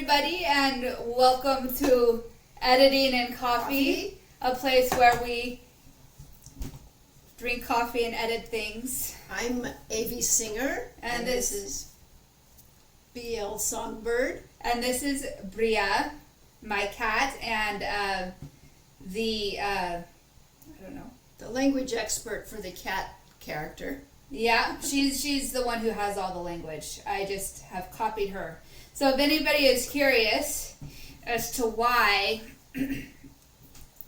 everybody, and welcome to Editing and Coffee, a place where we drink coffee and edit things. I'm A.V. Singer, And this is BLSongbird. And this is Bria, my cat, and I don't know. The language expert for the cat character. Yeah, she's the one who has all the language. I just have copied her. So if anybody is curious as to why,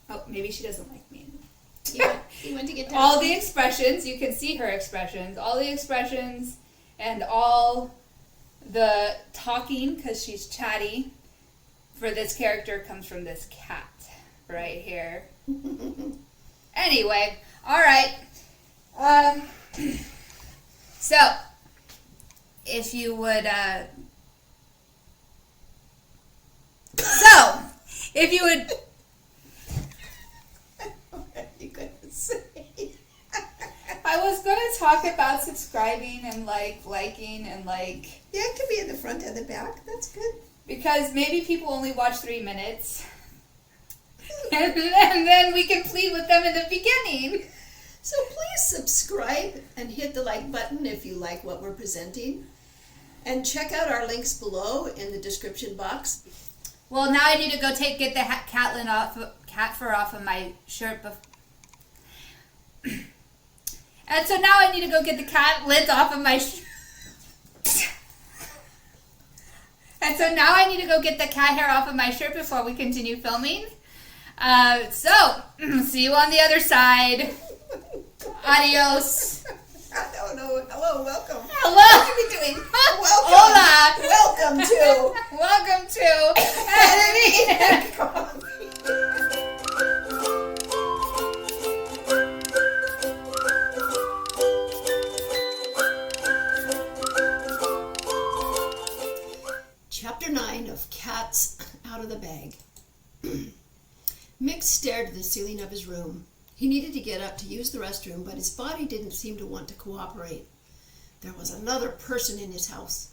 oh, maybe she doesn't like me. You went to get down. All the expressions, you can see her expressions, all the expressions and all the talking, because she's chatty, for this character comes from this cat right here. Anyway, all right. So, if you would, What are you going to say? I was going to talk about subscribing and liking and Yeah, it could be in the front and the back. That's good. because maybe people only watch 3 minutes. And then we can plead with them in the beginning. So please subscribe and hit the like button if you like what we're presenting. And check out our links below in the description box. Well, now I need to go get the cat fur off of my shirt. And so now I need to go get the cat lint off of my And so now I need to go get the cat hair off of my shirt before we continue filming. So, see you on the other side. Adios. I don't know. Hello, welcome. Hello. What are we doing? Welcome. Hola. Welcome to Welcome to Editing and Coffee. Chapter 9 of Cats Out of the Bag. Mick stared at the ceiling of his room. He needed to get up to use the restroom, but his body didn't seem to want to cooperate. There was another person in his house.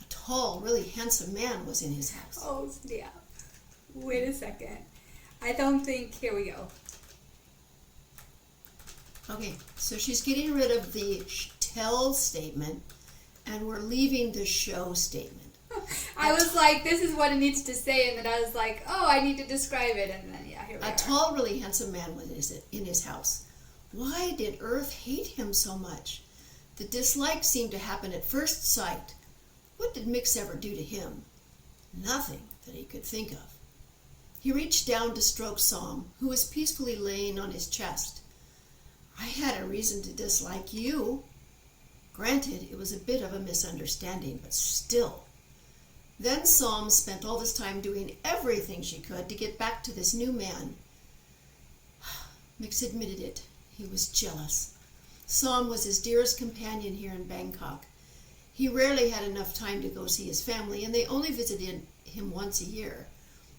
A tall, really handsome man was in his house. Oh, yeah. Wait a second. I don't think... Here we go. Okay, so she's getting rid of the tell statement, and we're leaving the show statement. I was like, this is what it needs to say, and then I was like, oh, I need to describe it, and then, yeah, here we are. A tall, really handsome man was in his house. Why did Earth hate him so much? The dislike seemed to happen at first sight. What did Mix ever do to him? Nothing that he could think of. He reached down to stroke Som, who was peacefully laying on his chest. I had a reason to dislike you. Granted, it was a bit of a misunderstanding, but still. Then Som spent all this time doing everything she could to get back to this new man. Mix admitted it. He was jealous. Som was his dearest companion here in Bangkok. He rarely had enough time to go see his family, and they only visited him once a year,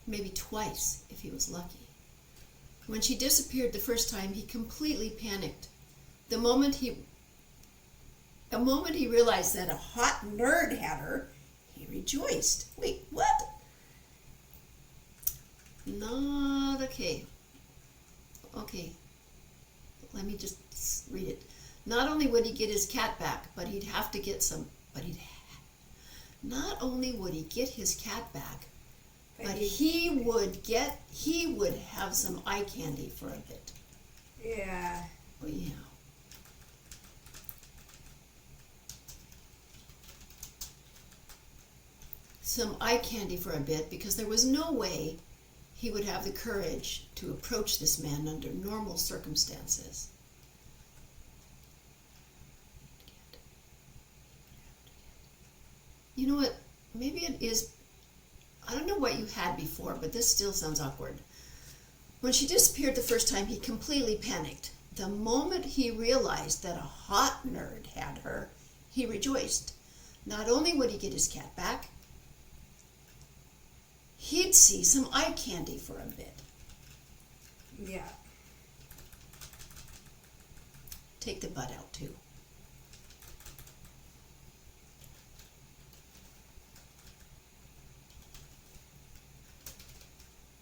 maybe twice if he was lucky. When she disappeared the first time, he completely panicked. The moment he realized that a hot nerd had her, he rejoiced. Wait, what? Not okay. Okay. Let me just read it. Not only would he get his cat back, but he'd have to get some, not only would he get his cat back, but he would have some eye candy for a bit. Yeah. Oh, yeah. Some eye candy for a bit, because there was no way he would have the courage to approach this man under normal circumstances. You know what? Maybe it is... I don't know what you had before, but this still sounds awkward. When she disappeared the first time, he completely panicked. The moment he realized that a hot nerd had her, he rejoiced. Not only would he get his cat back, he'd see some eye candy for a bit. Yeah. Take the butt out, too.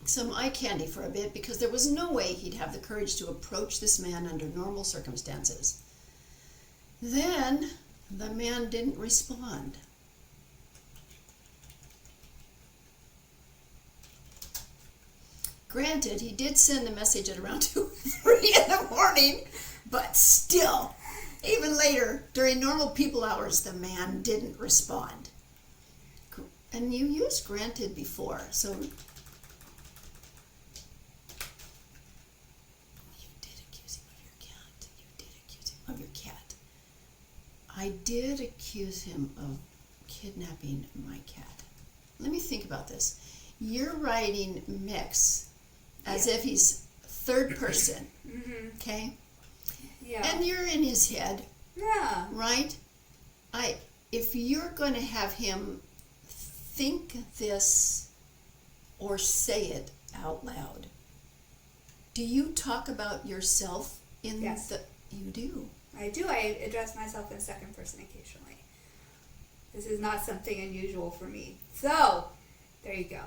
some eye candy for a bit because there was no way he'd have the courage to approach this man under normal circumstances. Then the man didn't respond. Granted, he did send a message at around 2 or 3 in the morning, but still, even later, during normal people hours, the man didn't respond. And you used granted before, so you did accuse him of your cat. You did accuse him of your cat. I did accuse him of kidnapping my cat. Let me think about this. You're writing mix as if he's third person, okay? Yeah. And you're in his head, Yeah. right? If you're going to have him think this or say it out loud, do you talk about yourself in Yes. the... You do. I do. I address myself in second person occasionally. This is not something unusual for me. So, there you go.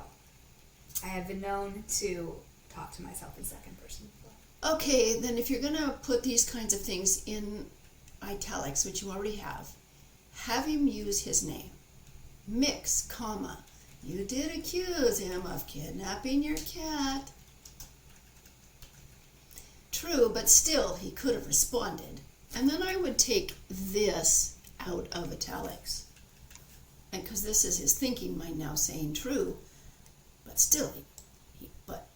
I have been known to talk to myself in second person before. Okay, then if you're going to put these kinds of things in italics, which you already have him use his name. Mix, comma, you did accuse him of kidnapping your cat. True, but still, he could have responded. And then I would take this out of italics. And because this is his thinking mind now saying true, but still,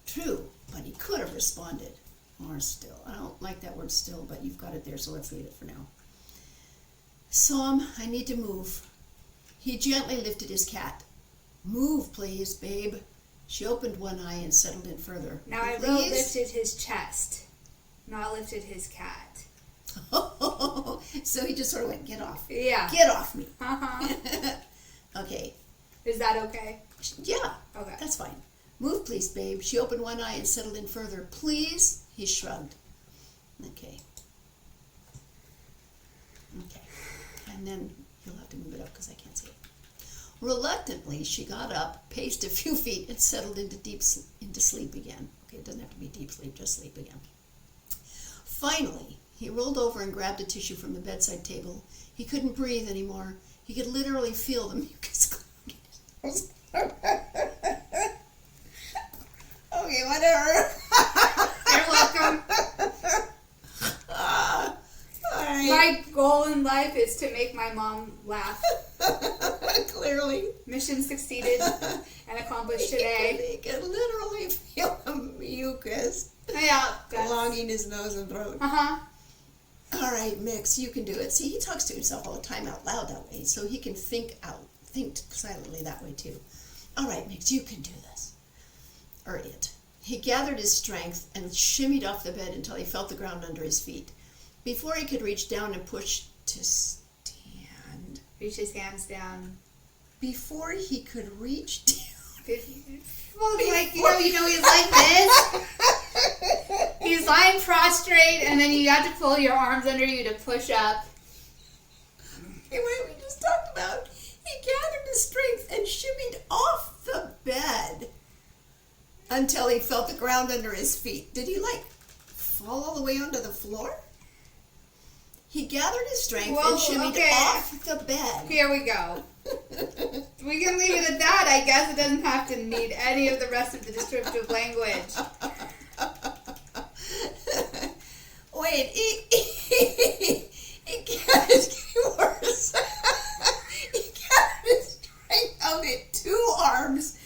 true, but he could have responded. Or still. I don't like that word still, but you've got it there, so let's leave it for now. Som, I need to move. He gently lifted his cat. Move, please, babe. She opened one eye and settled in further. Now I wrote lifted his chest, not lifted his cat. So he just sort of went, get off. Yeah. Get off me. Uh-huh. Okay. Is that okay? Yeah. Okay. That's fine. Move, please, babe. She opened one eye and settled in further. Please? He shrugged. Okay. Okay. And then you'll have to move it up because I can't see it. Reluctantly, she got up, paced a few feet, and settled into sleep again. Okay, it doesn't have to be deep sleep, just sleep again. Finally, he rolled over and grabbed a tissue from the bedside table. He couldn't breathe anymore. He could literally feel the mucus clogging. Okay, whatever. You're welcome. All right. My goal in life is to make my mom laugh. Clearly. Mission succeeded and accomplished today. He could literally feel the mucus Yeah. clogging his nose and throat. Uh-huh. All right, Mix, you can do it. See, he talks to himself all the time out loud that way, so he can think silently that way too. All right, Mix, you can do this. Or it. He gathered his strength and shimmied off the bed until he felt the ground under his feet. Before he could reach down and push to stand. Reach his hands down. Before he could reach down. Well, like, he's like this. He's lying prostrate, and then you have to pull your arms under you to push up. Hey, what we just talked about. He gathered his strength and shimmied off the bed until he felt the ground under his feet. Did he, fall all the way onto the floor? He gathered his strength and shimmied off the bed. Here we go. We can leave it at that. I guess it doesn't have to need any of the rest of the descriptive language. Wait, he gathered his words. He gathered his strength. Okay, 2 arms.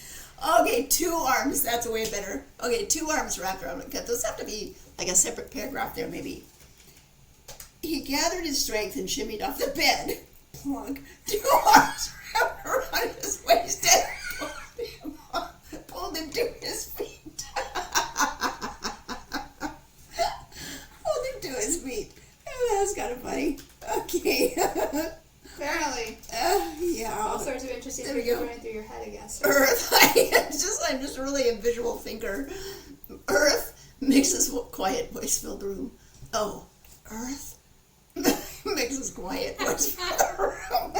Okay, 2 arms. That's way better. Okay, 2 arms wrapped around it. Those have to be like a separate paragraph there, maybe. He gathered his strength and shimmied off the bed. Plunk. 2 arms wrapped around his waist and pulled him to his feet. Pulled him to his feet. Oh, that was kind of funny. Okay. Apparently. Yeah. All sorts of interesting things going through your head, I guess. Earth. I'm just really a visual thinker. Earth. Mix's quiet voice filled the room. Oh, Earth. Mix's quiet voice filled the room.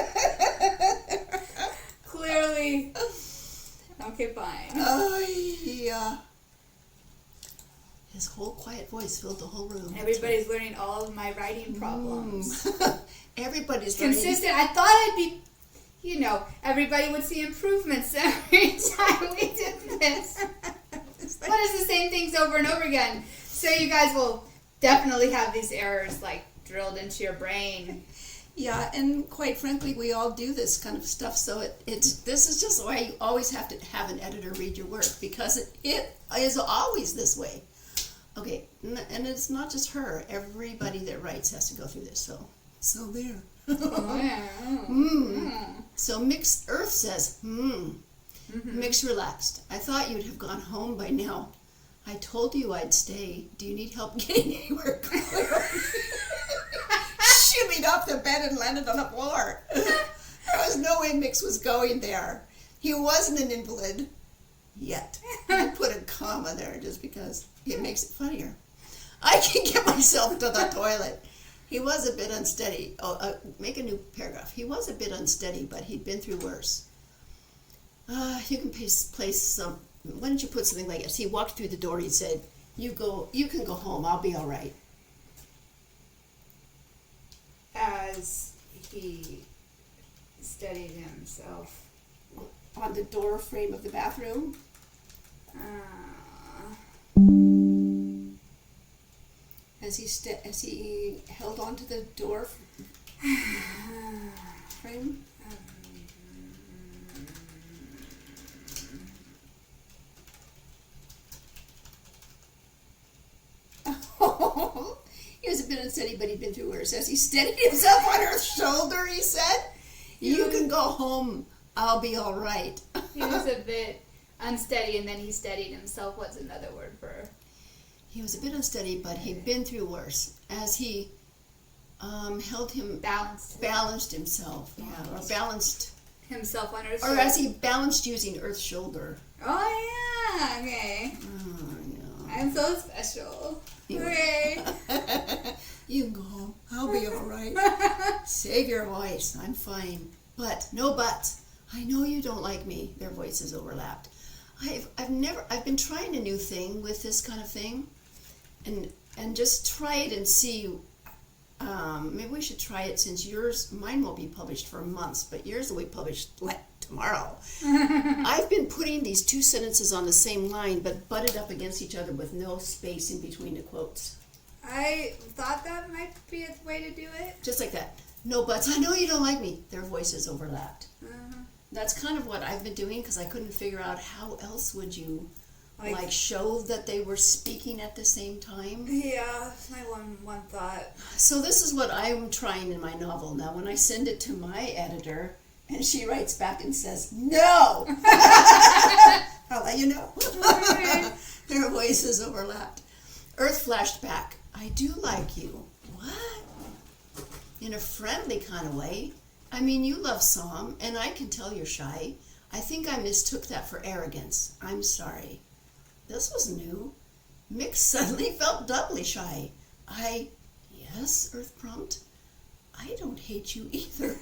Clearly. Okay, fine. Yeah. His whole quiet voice filled the whole room. Everybody's learning all of my writing problems. Everybody's consistent. I thought I'd be, everybody would see improvements every time we did this. What is the same things over and over again? So you guys will definitely have these errors like drilled into your brain. Yeah, and quite frankly, we all do this kind of stuff. So this is just why you always have to have an editor read your work, because it is always this way. Okay, and it's not just her. Everybody that writes has to go through this. So there. So Earth says, Mix relaxed. I thought you'd have gone home by now. I told you I'd stay. Do you need help getting anywhere? Shimmied off the bed and landed on the floor. There was no way Mix was going there. He wasn't an invalid yet. I put a comma there just because it makes it funnier. I can get myself to the toilet. He was a bit unsteady. Make a new paragraph. He was a bit unsteady, but he'd been through worse. You can place some. Why don't you put something like this? He walked through the door. He said, "You can go home. I'll be all right." As he steadied himself on the door frame of the bathroom. As he held onto the door frame. He was a bit unsteady, but he'd been through worse. As he steadied himself on her shoulder, he said, "You can go home. I'll be all right." He was a bit unsteady, and then he steadied himself. What's another word for? He was a bit unsteady, but he'd been through worse. As he balanced himself, or balanced himself on Earth's shoulder. Or as he balanced using Earth's shoulder. Oh yeah, okay. Oh, yeah. I'm so special. Okay. You can go home. I'll be all right. Save your voice. I'm fine. But no buts. I know you don't like me. Their voices overlapped. I've been trying a new thing with this kind of thing, and just try it and see. Maybe we should try it since mine won't be published for months, but yours will be published like tomorrow. I've been putting these two sentences on the same line, but butted up against each other with no space in between the quotes. I thought that might be a way to do it. Just like that. No buts. I know you don't like me. Their voices overlapped. That's kind of what I've been doing, because I couldn't figure out how else would you like show that they were speaking at the same time. Yeah, my one thought. So this is what I'm trying in my novel. Now when I send it to my editor and she writes back and says, "No!" I'll let you know. Their voices overlapped. Earth flashed back. "I do like you." What? In a friendly kind of way. I mean, you love Som, and I can tell you're shy. I think I mistook that for arrogance. I'm sorry. This was new. Mix suddenly felt doubly shy. Yes, Earth prompted. I don't hate you either.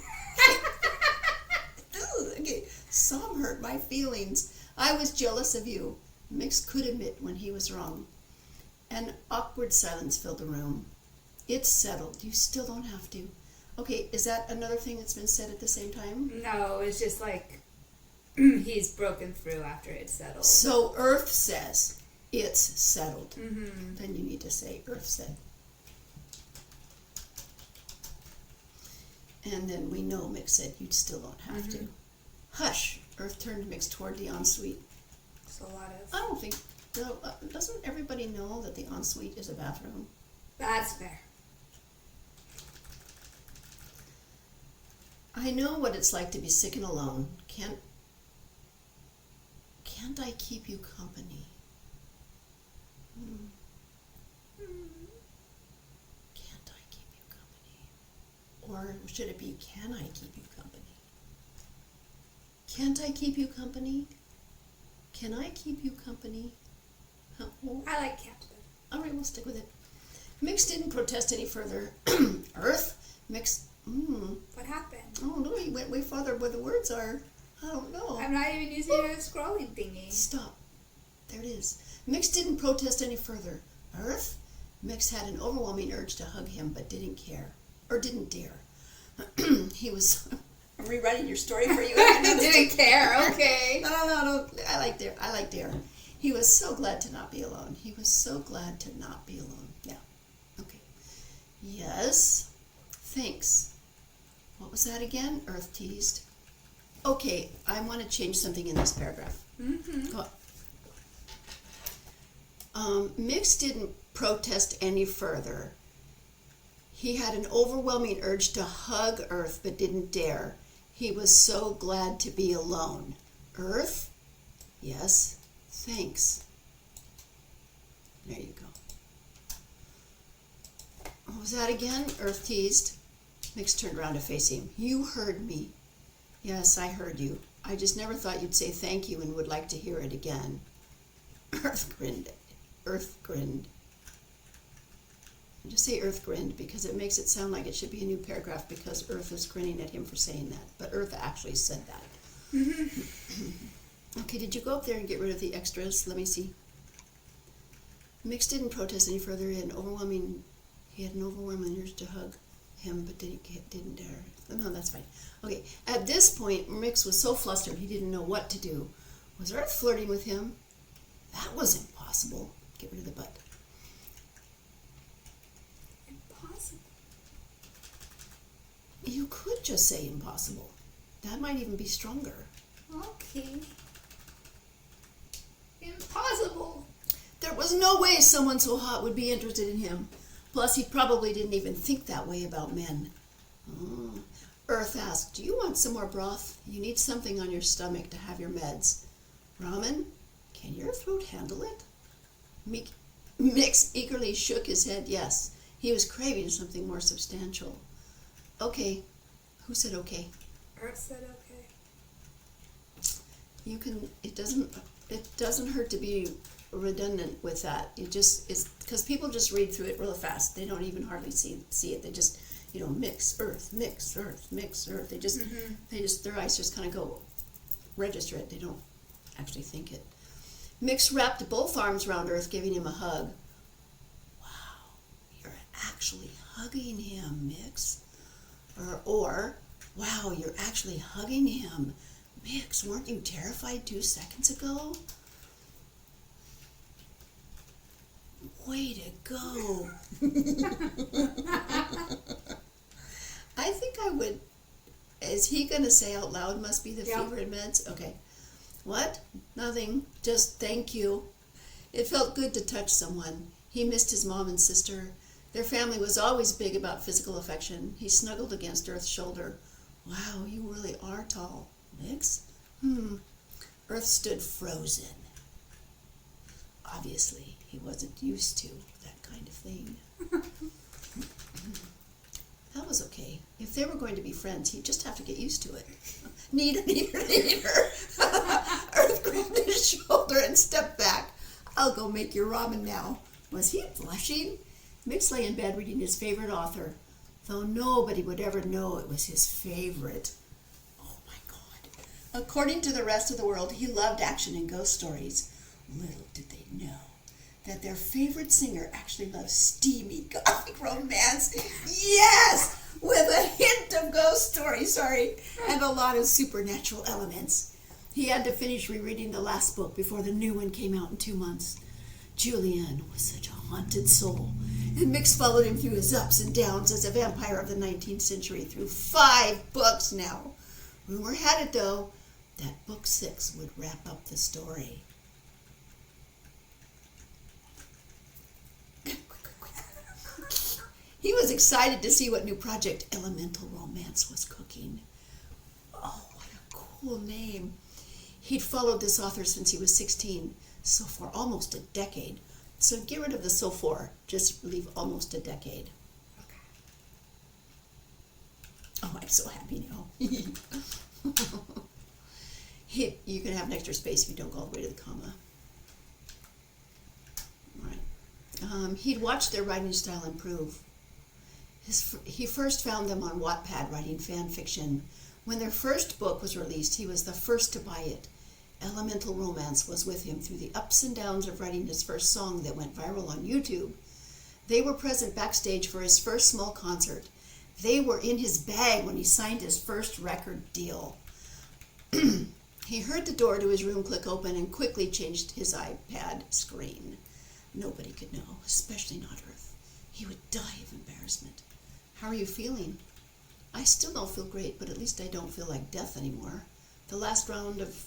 Okay. Som hurt my feelings. I was jealous of you. Mix could admit when he was wrong. An awkward silence filled the room. It's settled. You still don't have to. Okay, is that another thing that's been said at the same time? No, it's just like he's broken through after it's settled. So Earth says it's settled. Then you need to say Earth said. And then we know Mix said you still don't have to. Hush. Earth turned Mix toward the ensuite. It's a lot of... I don't think... doesn't everybody know that the ensuite is a bathroom? That's fair. I know what it's like to be sick and alone. Can't I keep you company? Can't I keep you company? Or should it be, can I keep you company? Can't I keep you company? Can I keep you company? Oh. I like can't. All right, we'll stick with it. Mix didn't protest any further. Earth, Mix... What happened? Oh no, he went way farther where the words are. I don't know. I'm not even using a scrolling thingy. Stop. There it is. Mix didn't protest any further. Earth? Mix had an overwhelming urge to hug him, but didn't care. Or didn't dare. He was... I'm rewriting your story for you. Didn't care, okay. No. I like dare. He was so glad to not be alone. He was so glad to not be alone. Yeah. Okay. Yes. Thanks. What was that again? Earth teased. Okay, I want to change something in this paragraph. Mm-hmm. Go on. Mix didn't protest any further. He had an overwhelming urge to hug Earth, but didn't dare. He was so glad to be alone. Earth? Yes. Thanks. There you go. What was that again? Earth teased. Mix turned around to face him. You heard me. Yes, I heard you. I just never thought you'd say thank you and would like to hear it again. Earth grinned. Earth grinned. Just say Earth grinned because it makes it sound like it should be a new paragraph because Earth is grinning at him for saying that. But Earth actually said that. Mm-hmm. Okay, did you go up there and get rid of the extras? Let me see. Mix didn't protest any further. He had an overwhelming urge to hug him, but didn't dare. No, that's fine. Okay, at this point, Mix was so flustered he didn't know what to do. Was Earth flirting with him? That was impossible. Get rid of the but. Impossible. You could just say impossible. That might even be stronger. Okay. Impossible. There was no way someone so hot would be interested in him. Plus, he probably didn't even think that way about men. Oh. Earth asked, do you want some more broth? You need something on your stomach to have your meds. Ramen? Can your throat handle it? Mix eagerly shook his head yes. He was craving something more substantial. Okay. Who said okay? Earth said okay. You can, it doesn't hurt to be redundant with that. It just is because people just read through it real fast. They don't even hardly see it. They just, mix earth, mix earth, mix earth. They just their eyes just kind of go register it. They don't actually think it. Mix wrapped both arms around Earth, giving him a hug. Wow, you're actually hugging him, Mix. Or wow, you're actually hugging him. Mix, weren't you terrified 2 seconds ago? Way to go. I think I would. Is he going to say out loud, must be the fever and meds? Okay. What? Nothing. Just thank you. It felt good to touch someone. He missed his mom and sister. Their family was always big about physical affection. He snuggled against Earth's shoulder. Wow, you really are tall. Mix? Earth stood frozen. Obviously, he wasn't used to that kind of thing. That was okay. If they were going to be friends, he'd just have to get used to it. Neater. Earth grabbed his shoulder and stepped back. I'll go make your ramen now. Was he blushing? Mix lay in bed reading his favorite author, though nobody would ever know it was his favorite. Oh my God. According to the rest of the world, he loved action and ghost stories. Little did they know that their favorite singer actually loves steamy gothic romance. Yes! With a hint of ghost stories, and a lot of supernatural elements. He had to finish rereading the last book before the new one came out in 2 months. Julian was such a haunted soul, and Mix followed him through his ups and downs as a vampire of the 19th century through 5 books now. Rumor had it, though, that book 6 would wrap up the story. He was excited to see what new project Elemental Romance was cooking. Oh, what a cool name. He'd followed this author since he was 16, so for almost a decade. So get rid of the so for, just leave almost a decade. Okay. Oh, I'm so happy now. You can have an extra space if you don't go all the way to the comma. All right. He'd watched their writing style improve. He first found them on Wattpad writing fan fiction. When their first book was released, he was the first to buy it. Elemental romance was with him through the ups and downs of writing his first song that went viral on YouTube. They were present backstage for his first small concert. They were in his bag when he signed his first record deal. He heard the door to his room click open and quickly changed his iPad screen. Nobody could know, especially not Earth. He would die of embarrassment. How are you feeling? I still don't feel great, but at least I don't feel like death anymore. The last round of,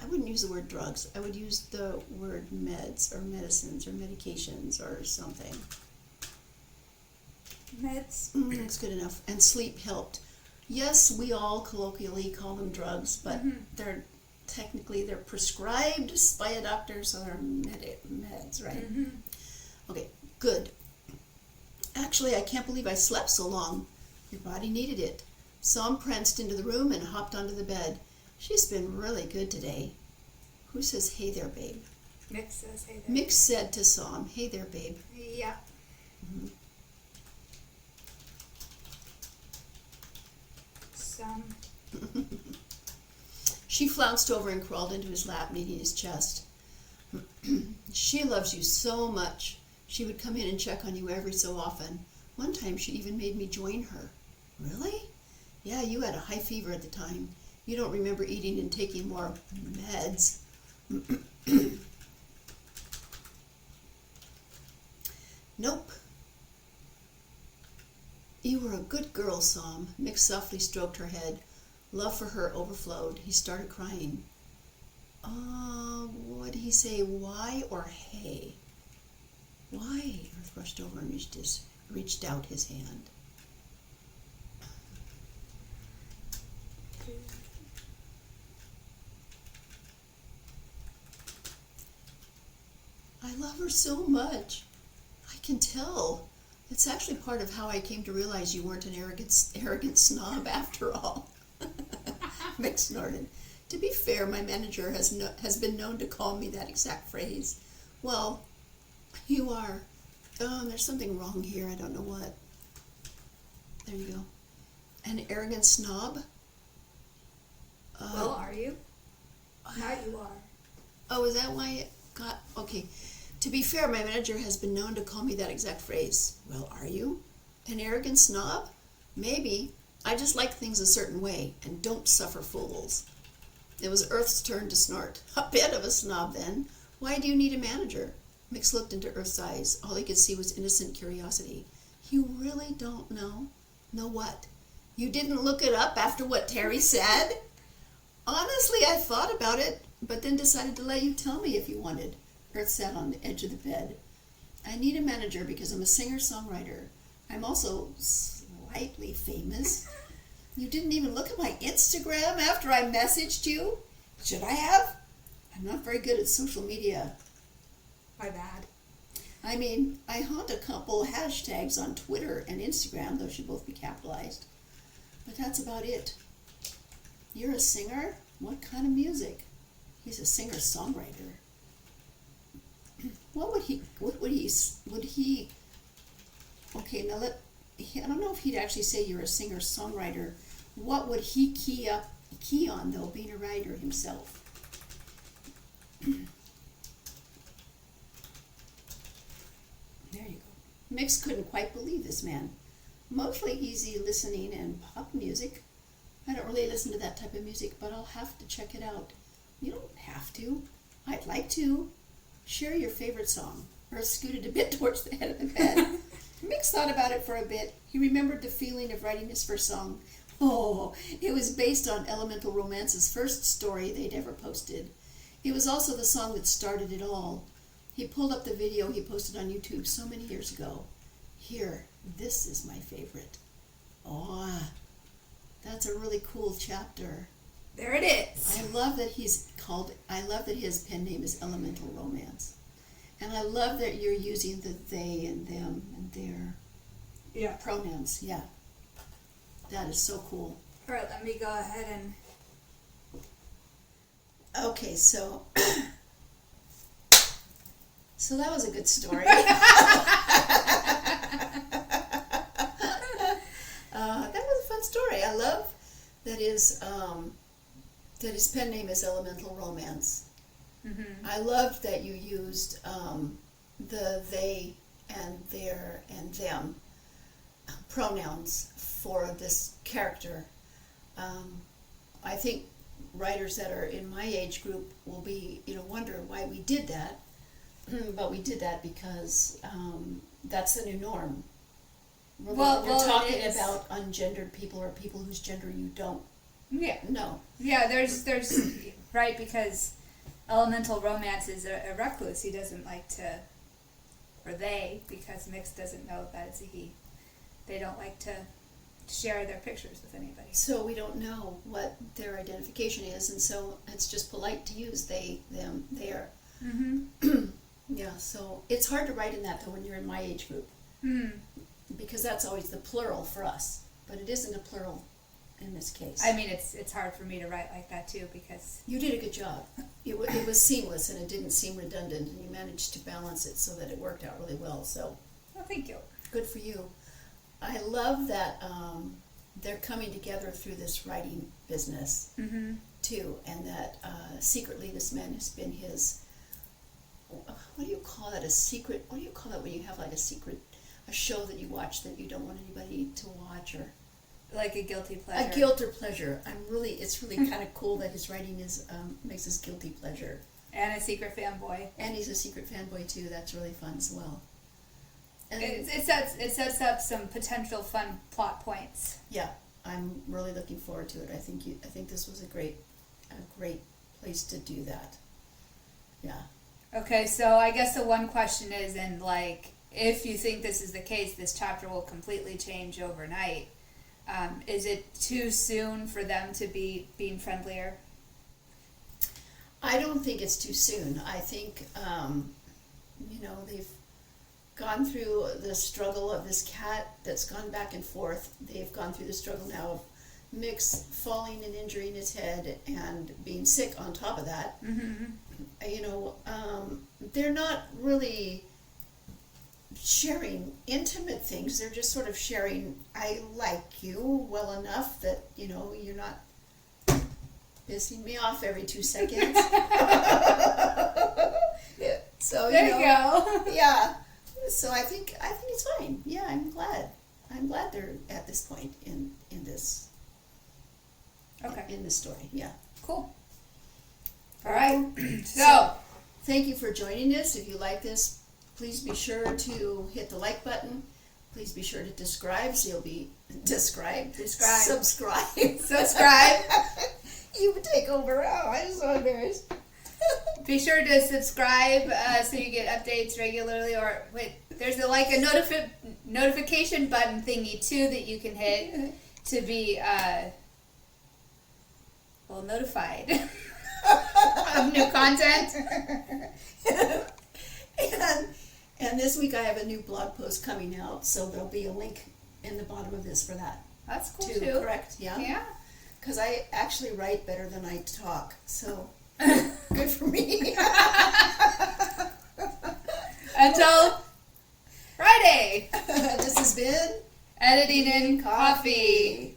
I wouldn't use the word drugs. I would use the word meds or medicines or medications or something. Meds. That's good enough. And sleep helped. Yes, we all colloquially call them drugs, but they're prescribed by a doctor, so they're meds, right? Okay, good. Actually, I can't believe I slept so long. Your body needed it. Som pranced into the room and hopped onto the bed. She's been really good today. Who says, hey there, babe? Mix says, hey there. Mix said to Som, hey there, babe. Yeah. Some. She flounced over and crawled into his lap, kneading his chest. She loves you so much. She would come in and check on you every so often. One time she even made me join her. Really? Yeah, you had a high fever at the time. You don't remember eating and taking more meds. Nope. You were a good girl, Som. Mick softly stroked her head. Love for her overflowed. He started crying. What did he say? Why or hey? Why? Earth rushed over and reached out his hand. I love her so much. I can tell. It's actually part of how I came to realize you weren't an arrogant snob after all. Mick snorted. To be fair, my manager has been known to call me that exact phrase. Well, you are. There's something wrong here. I don't know what. There you go. An arrogant snob? Well, are you? Now you are. Oh, is that why it got... Okay. To be fair, my manager has been known to call me that exact phrase. Well, are you? An arrogant snob? Maybe. I just like things a certain way and don't suffer fools. It was Earth's turn to snort. A bit of a snob, then. Why do you need a manager? Mix looked into Earth's eyes. All he could see was innocent curiosity. You really don't know? Know what? You didn't look it up after what Terry said? Honestly, I thought about it, but then decided to let you tell me if you wanted. Earth sat on the edge of the bed. I need a manager because I'm a singer-songwriter. I'm also slightly famous. You didn't even look at my Instagram after I messaged you? Should I have? I'm not very good at social media. My bad. I mean, I haunt a couple hashtags on Twitter and Instagram, those should both be capitalized. But that's about it. You're a singer? What kind of music? He's a singer-songwriter. What would he, okay, now I don't know if he'd actually say you're a singer-songwriter. What would he key on, though, being a writer himself? There you go. Mix couldn't quite believe this man. Mostly easy listening and pop music. I don't really listen to that type of music, but I'll have to check it out. You don't have to. I'd like to. Share your favorite song. Earth scooted a bit towards the head of the bed. Mix thought about it for a bit. He remembered the feeling of writing his first song. Oh, it was based on Elemental Romance's first story they'd ever posted. It was also the song that started it all. He pulled up the video he posted on YouTube so many years ago. Here, this is my favorite. Oh, that's a really cool chapter. There it is. I love that his pen name is Elemental Romance. And I love that you're using the they and them and their pronouns. Yeah. That is so cool. All right, let me go ahead and... Okay, so... So that was a good story. That was a fun story. I love that that his pen name is Elemental Romance. Mm-hmm. I loved that you used the they and their and them pronouns for this character. I think writers that are in my age group will be, wonder why we did that. But we did that because that's the new norm. We're talking about ungendered people or people whose gender you don't know. Yeah, there's right, because Elemental Romance is a recluse. He doesn't like to, or they, because Mix doesn't know that it's a he. They don't like to share their pictures with anybody. So we don't know what their identification is, and so it's just polite to use they, them, their. Mm-hmm. Yeah, so it's hard to write in that though when you're in my age group. Because that's always the plural for us, but it isn't a plural in this case. I mean, it's hard for me to write like that too, because You did a good job. It was seamless and it didn't seem redundant, and you managed to balance it so that it worked out really well, so well, thank you. good for you. I love that they're coming together through this writing business too, and that secretly this man has been his, what do you call that, a secret, what do you call that when you have like a show that you watch that you don't want anybody to watch, or Like a guilty pleasure. a guilt or pleasure. It's really kind of cool that his writing is makes us guilty pleasure. And a secret fanboy. And he's a secret fanboy too. That's really fun as well. And It sets up some potential fun plot points. yeah, I'm really looking forward to it. I think this was a great place to do that. Yeah. Okay, so I guess the one question is, and like, if you think this is the case, this chapter will completely change overnight. Is it too soon for them to be being friendlier? I don't think it's too soon. I think, they've gone through the struggle of this cat that's gone back and forth. They've gone through the struggle now of Mix falling and injuring his head and being sick on top of that. Mm-hmm. They're not really sharing intimate things. They're just sort of sharing, I like you well enough that, you're not pissing me off every 2 seconds. So, There you go. Yeah. So I think it's fine. Yeah, I'm glad. I'm glad they're at this point in this. Okay. In this story. Yeah. Cool. All right. So, thank you for joining us. If you like this, please be sure to hit the like button. Please be sure to subscribe. Subscribe. subscribe. You would take over. Oh, I'm so embarrassed. Be sure to subscribe so you get updates regularly. Or wait, there's a notification button thingy too that you can hit to be notified of new content. And this week I have a new blog post coming out, so there'll be a link in the bottom of this for that. That's cool too. too. Correct? Yeah. Yeah. Because I actually write better than I talk, so good for me. Until Friday. This has been Editing in Coffee.